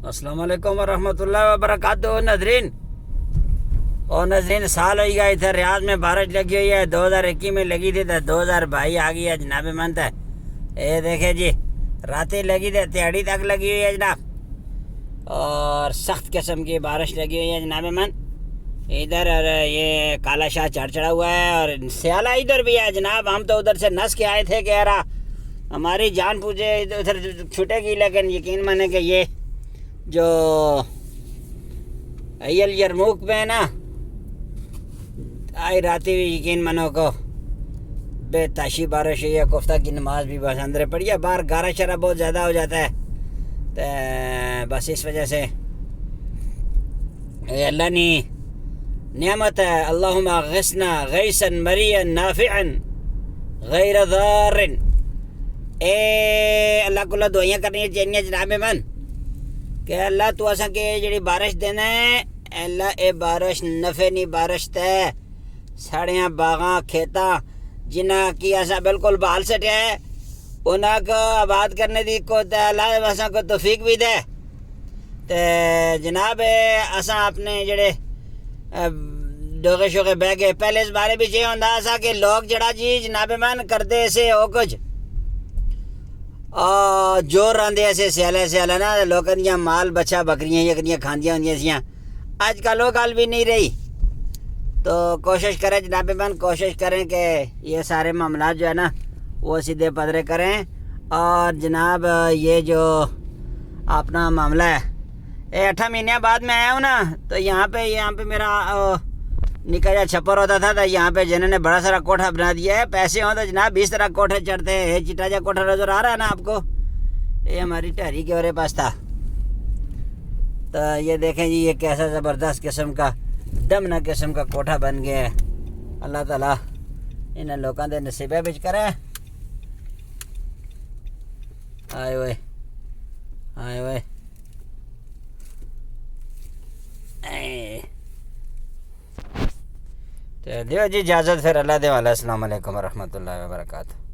السلام علیکم ورحمۃ اللہ وبرکاتہ ناظرین سال ہوئی گیا ادھر ریاض میں بارش لگی ہوئی ہے 2021 میں لگی تھی تو 2022 آ گئی ہے جناب منت ہے یہ دیکھیں جی راتیں لگی تھی تہاڑی تک لگی ہوئی ہے جناب اور سخت قسم کی بارش لگی ہوئی ہے جناب من ادھر اور یہ کالا شاہ چڑھا ہوا ہے اور سیالہ ادھر بھی ہے جناب ہم تو ادھر سے نس کے آئے تھے کہ یار ہماری جان پوچھے ادھر چھوٹے گی لیکن یقین مانے کہ یہ جو ایل یرموک میں ہے نا آئی راتی بھی یقین منو کو بے تاشی بارش ہوئی ہے کوفتہ کی نماز بھی بس اندر پڑی ہے باہر گارا شرا بہت زیادہ ہو جاتا ہے تو بس اس وجہ سے اللہ نے نعمت ہے اللہم غثنا غیثا مریا نافعا غیر ضار اے اللہ کو دعائیاں کرنی چاہیے جناب من کہ اللہ تو اساں کے جڑی بارش دینا ہے اللہ اے بارش نفع نہیں بارش تے ساڑیاں باغاں کھیتاں جنہ کی اساں بالکل بحال سٹیا ہے انہاں کو آباد کرنے دی کو اللہ اساں کو توفیق بھی دے تے جناب اساں اپنے جڑے ڈوغے شوغے بہ گئے پہلے اس بارے بھی یہ ہوندا سا کہ لوگ جڑا جی جناب من کرتے سے او کچھ جور راندے ایسے سیالہ نا لوگوں دیاں مال بچہ بکریاں یکریاں کھاندیاں ہوندیاں سیاں آج کل وہ گل بھی نہیں رہی تو کوشش کریں جناب من کوشش کریں کہ یہ سارے معاملات جو ہے نا وہ سیدھے پدرے کریں اور جناب یہ جو اپنا معاملہ ہے یہ 8 مہینے بعد میں آیا ہوں نا تو یہاں پہ میرا نکا جا چھپر ہوتا تھا تو یہاں پہ جنہوں نے بڑا سارا کوٹھا بنا دیا ہے پیسے ہوں تو جناب 20 طرح کوٹھے چڑھتے ہیں یہ چٹا جا کوٹھا نظر آ رہا ہے نا آپ کو یہ ہماری ٹہری کے اور پاس تھا تو یہ دیکھیں جی یہ کیسا زبردست قسم کا دمنہ قسم کا کوٹھا بن گیا ہے اللہ تعالیٰ انہیں لوگوں کے نصیبے بچ کرے آئے ہوئے دیو جی اجازت پھر اللہ دے والا السلام علیکم ورحمۃ اللہ وبرکاتہ